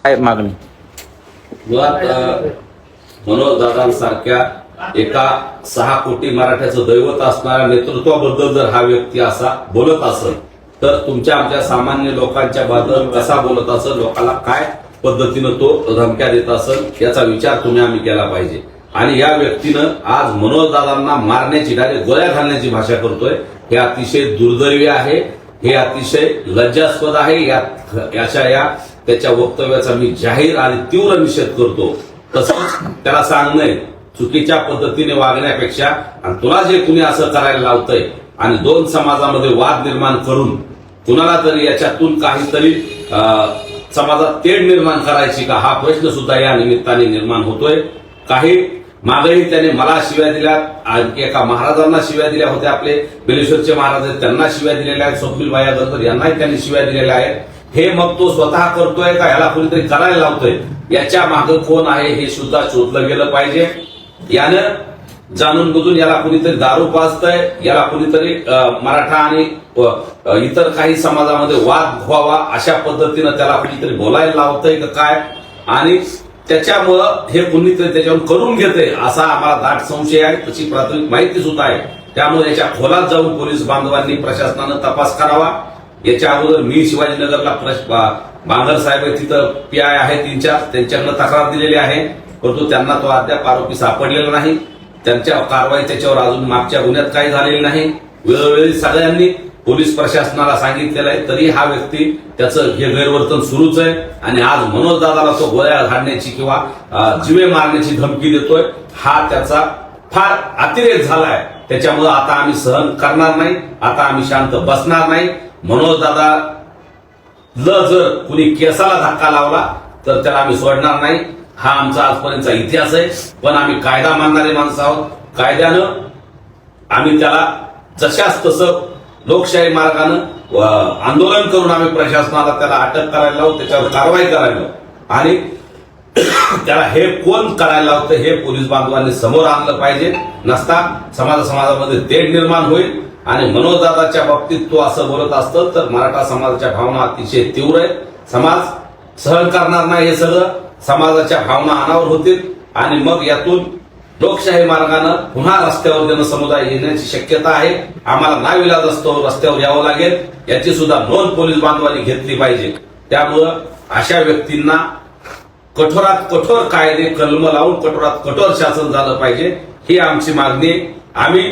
काय मागणी? मुळात मनोज दादांसारख्या एका 6 कोटी मराठ्याचं दैवत असणाऱ्या नेतृत्वाबद्दल जर हा व्यक्ती असा बोलत असेल तर तुमच्या आमच्या सामान्य लोकांच्या बद्दल कसा बोलत असेल, लोकांना काय पद्धतीनं तो धमक्या देत असेल याचा विचार तुम्ही आम्ही केला पाहिजे. आणि या व्यक्तीनं आज मनोज दादांना मारण्याची, डायरेक्ट गोळ्या घालण्याची भाषा करतोय. हे अतिशय दुर्दैवी आहे, हे अतिशय लज्जास्पद आहे. या त्याच्या वक्तव्याचा मी जाहीर आणि तीव्र निषेध करतो. तसंच त्याला सांगणं चुकीच्या पद्धतीने वागण्यापेक्षा, आणि तुला जे कुणी असं करायला लावतंय आणि 2 समाजामध्ये वाद निर्माण करून कुणाला तरी याच्यातून काहीतरी समाजात तेढ निर्माण करायची का, हा प्रश्न सुद्धा या निमित्ताने निर्माण होतोय. काही मागेही त्याने मला शिव्या दिल्या, एका महाराजांना शिव्या दिल्या होत्या, आपले बेलेश्वरचे महाराज आहेत त्यांना शिव्या दिलेल्या आहेत, स्वप्नील भाई अगरकर यांनाही त्यांनी शिव्या दिलेल्या आहेत. हे मग तो स्वतः करतोय का याला कोणीतरी करायला लावतोय, याच्या मागे कोण आहे हे सुद्धा शोधलं गेलं पाहिजे. यानं जाणून बुजून याला कुणीतरी दारू पाजतंय, याला कुणीतरी मराठा आणि इतर काही समाजामध्ये वाद व्हावा अशा पद्धतीनं त्याला कुणीतरी बोलायला लावतंय का काय, आणि त्याच्यामुळं हे कुणीतरी त्याच्यावर करून घेते असा आम्हाला दाट संशय आहे. तशी प्राथमिक माहिती सुद्धा आहे. त्यामुळे याच्या खोलात जाऊन पोलीस बांधवांनी, प्रशासनानं तपास करावा. याच्या अगोदर मी शिवाजीनगरला बांगर साहेब तिथं पीआय आहे 3-4, त्यांच्याकडे तक्रार दिलेली आहे, परंतु त्यांना तो अद्याप आरोपी सापडलेला नाही. त्यांच्या कारवाई त्याच्यावर अजून मागच्या गुन्ह्यात काही झालेली नाही. वेळोवेळी सगळ्यांनी पोलीस प्रशासनाला सांगितलेलं आहे, तरी हा व्यक्ती त्याचं हे गैरवर्तन सुरूच आहे. आणि आज मनोज दादाला तो गोळ्या घालण्याची किंवा जीवे मारण्याची धमकी देतोय. हा त्याचा फार अतिरेक झालाय. त्याच्यामुळे आता आम्ही सहन करणार नाही, आता आम्ही शांत बसणार नाही. मनोज दादाला जर कुणी केसाला धक्का लावला तर त्याला आम्ही सोडणार नाही. हा आमचा आजपर्यंतचा इतिहास आहे. पण आम्ही कायदा मानणारे माणसं आहोत. कायद्यानं आम्ही त्याला जशाच तसं लोकशाही मार्गानं आंदोलन करून आम्ही प्रशासनाला त्याला अटक करायला लावू, त्याच्यावर कारवाई करायला लावू. आणि त्याला हे कोण करायला लावतं हे पोलीस बांधवांनी समोर आणलं पाहिजे. नसता समाजामध्ये तेढ निर्माण होईल. आणि मनोज दादाच्या बाबतीत तो असं बोलत असतं तर मराठा समाजाच्या भावना अतिशय तीव्र आहेत. समाज सहन करणार नाही. हे सगळं समाजाच्या भावना अनावर होतील आणि मग यातून लोकशाही मार्गानं पुन्हा रस्त्यावर जनसमुदाय येण्याची शक्यता आहे. आम्हाला नाविलाज असतो रस्त्यावर यावं लागेल. याची सुद्धा नोंद पोलीस बांधवांनी घेतली पाहिजे. त्यामुळं अशा व्यक्तींना कठोरात कठोर कायदे कलम लावून कठोरात कठोर शासन झालं पाहिजे, ही आमची मागणी आहे. आम्ही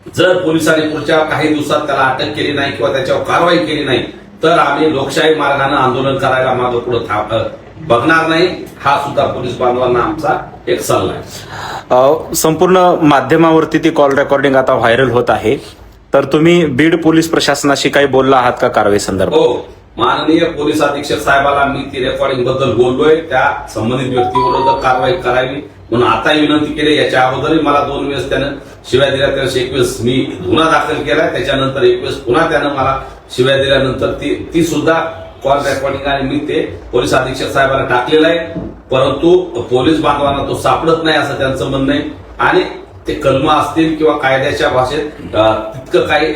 जर पोलिसांनी पुढच्या काही दिवसात त्याला अटक केली नाही किंवा त्याच्यावर कारवाई केली नाही तर आम्ही लोकशाही मार्गाने आंदोलन करायला मागे पुढे बघणार नाही. हा सुद्धा पोलीस बांधवांना आमचा एक सल्ला आहे. संपूर्ण माध्यमावरती ती कॉल रेकॉर्डिंग आता व्हायरल होत आहे, तर तुम्ही बीड पोलीस प्रशासनाशी काही बोलला आहात का कारवाई संदर्भात? हो, माननीय पोलीस अधीक्षक साहेबाला मी ती रेकॉर्डिंग बद्दल बोललोय. त्या संबंधित व्यक्तीविरोधात कारवाई करावी म्हणून आता विनंती केली. याच्या अगोदरही मला 2 वेळेस त्यानं शिव्या दिल्या. त्यावेळेस 1 वेळेस मी गुन्हा दाखल केलाय, त्याच्यानंतर 1 वेळेस पुन्हा त्यानं मला शिव्या दिल्यानंतर ती सुद्धा कॉल रेकॉर्डिंग आणि मी ते पोलीस अधीक्षक साहेबांना टाकलेलं आहे. परंतु पोलीस बांधवांना तो सापडत नाही असं त्यांचं म्हणणं आहे. आणि ते कलम असतील किंवा कायद्याच्या भाषेत तितकं काही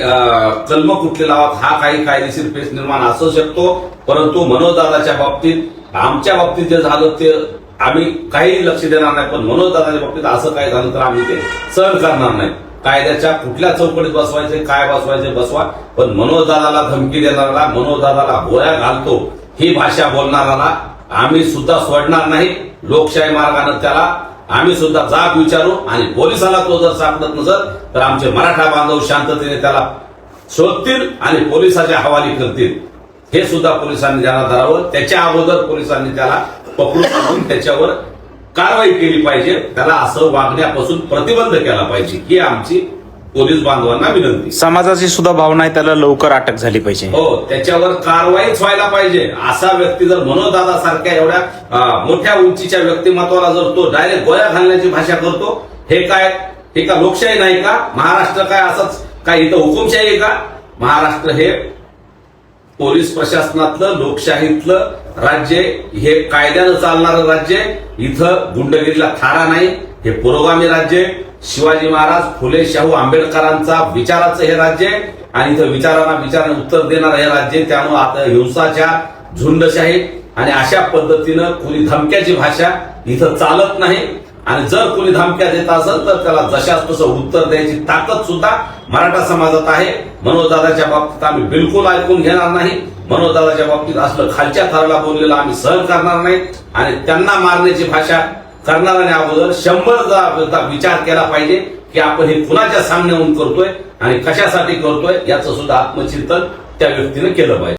कलम कुठले लावत हा काही कायदेशीर पेच निर्माण असू शकतो. परंतु मनोज दादाच्या बाबतीत, आमच्या बाबतीत जे झालं ते आम्ही काही लक्ष देणार नाही. पण मनोज दादाच्या बाबतीत असं काही झालं तर आम्ही ते सहन करणार नाही. कायद्याच्या कुठल्या चौकटीत बसवायचे, काय बसवायचे बसवा, पण मनोज दादाला धमकी देणारा, मनोज दादाला गोळ्या घालतो ही भाषा बोलणाराला आम्ही सुद्धा सोडणार नाही. लोकशाही मार्गाने त्याला आम्ही सुद्धा जाब विचारू. आणि पोलिसाला तो जर सापडत नसत तर आमचे मराठा बांधव शांततेने त्याला शोधतील आणि पोलिसाच्या हवाली करतील. हे सुद्धा पोलिसांनी ज्यांना धरावं. त्याच्या अगोदर पोलिसांनी त्याला पकडून आणून त्याच्यावर कारवाई केली पाहिजे. त्याला असं वागण्यापासून प्रतिबंध केला पाहिजे, ही आमची पोलीस बांधवांना विनंती. समाजाची सुद्धा भावना आहे, त्याला लवकर अटक झाली पाहिजे. हो, त्याच्यावर कारवाईच व्हायला पाहिजे. असा व्यक्ती जर मनोज दादा सारख्या एवढ्या मोठ्या उंचीच्या व्यक्तिमत्वाला जर तो डायरेक्ट गोळ्या घालण्याची भाषा करतो, हे का लोकशाही नाही का? महाराष्ट्र काय असंच काय इथं हुकुमशाही आहे का? महाराष्ट्र हे पोलीस प्रशासनातलं, लोकशाहीतलं राज्य, हे कायद्यानं चालणारं राज्य. इथं गुंडगिरीला थारा नाही. हे पुरोगामी राज्य. शिवाजी महाराज, फुले, शाहू, आंबेडकरांचा विचाराचं हे राज्य आहे. आणि इथं विचाराने उत्तर देणारं हे राज्य. त्यामुळे आता हिंसाचार, झुंडशाही आणि अशा पद्धतीनं कुणी धमक्याची भाषा इथं चालत नाही. आणि जर कोणी धमक्या देत असेल तर त्याला जशाच तसं उत्तर द्यायची ताकद सुद्धा मराठा समाजात आहे. मनोजदादाच्या बाबतीत आम्ही बिलकुल ऐकून घेणार नाही. मनोजदादाच्या बाबतीत असलं खालच्या थराला बोललेलं आम्ही सहन करणार नाही. आणि त्यांना मारण्याची भाषा करणाऱ्याने अगोदर 100 विचार केला पाहिजे की आपण हे कुणाच्या सामन्याहून करतोय आणि कशासाठी करतोय याचं सुद्धा आत्मचिंतन त्या व्यक्तीने केलं पाहिजे.